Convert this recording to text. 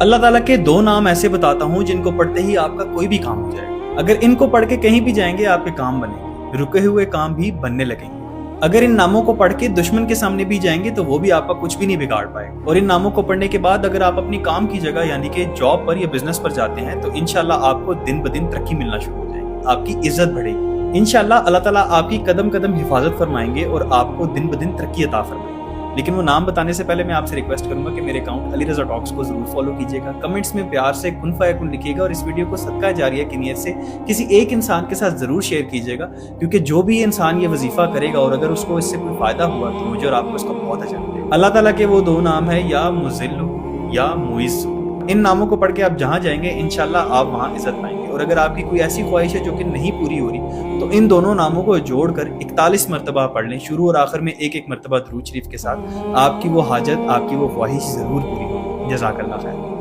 اللہ ताला के 2 नाम ऐसे बताता हूँ जिनको पढ़ते ही आपका कोई भी काम हो जाएगा। अगर इनको पढ़ के कहीं भी जाएंगे आपके काम बनेंगे, रुके हुए काम भी बनने लगेंगे। अगर इन नामों को पढ़ के दुश्मन के सामने भी जाएंगे तो वो भी आपका कुछ भी नहीं बिगाड़ पाएगा। और इन नामों को पढ़ने के बाद अगर आप अपनी काम की जगह यानी कि जॉब पर या बिजनेस पर जाते हैं तो इंशाल्लाह आपको दिन ब दिन तरक्की मिलना शुरू हो जाएगी, आपकी इज्जत बढ़ेगी। इंशाल्लाह अल्लाह ताला आपकी कदम कदम हिफाजत फरमाएंगे और आपको दिन ब दिन तरक्की अता फरमाएंगे। लेकिन वो नाम बताने से पहले मैं आपसे रिक्वेस्ट करूंगा कि मेरे अकाउंट अली रज़ा टॉक्स को जरूर फॉलो कीजिएगा। कमेंट्स में प्यार से कुन फयकुन लिखिएगा और इस वीडियो को सदका जारिया की नियत से किसी एक इंसान के साथ जरूर शेयर कीजिएगा, क्योंकि जो भी इंसान ये वजीफा करेगा और अगर उसको इससे कोई फायदा हुआ तो मुझे और आपको इसका बहुत अच्छा मिलेगा। अल्लाह ताला के वो 2 नाम है, या मुज़िल्लु या मुइज़्ज़ु। इन नामों को पढ़ के आप जहाँ जाएंगे इंशाल्लाह आप वहाँ इज्जत पाएंगे। और अगर आपकी कोई ऐसी ख्वाहिश है जो कि नहीं पूरी हो रही तो इन दोनों नामों को जोड़कर 41 मरतबा पढ़ लें, शुरू और आखिर में एक एक मरतबा दुरूद शरीफ के साथ। आपकी वो हाजत, आपकी वो ख्वाहिश जरूर पूरी होगी। जज़ाकल्लाह खैर।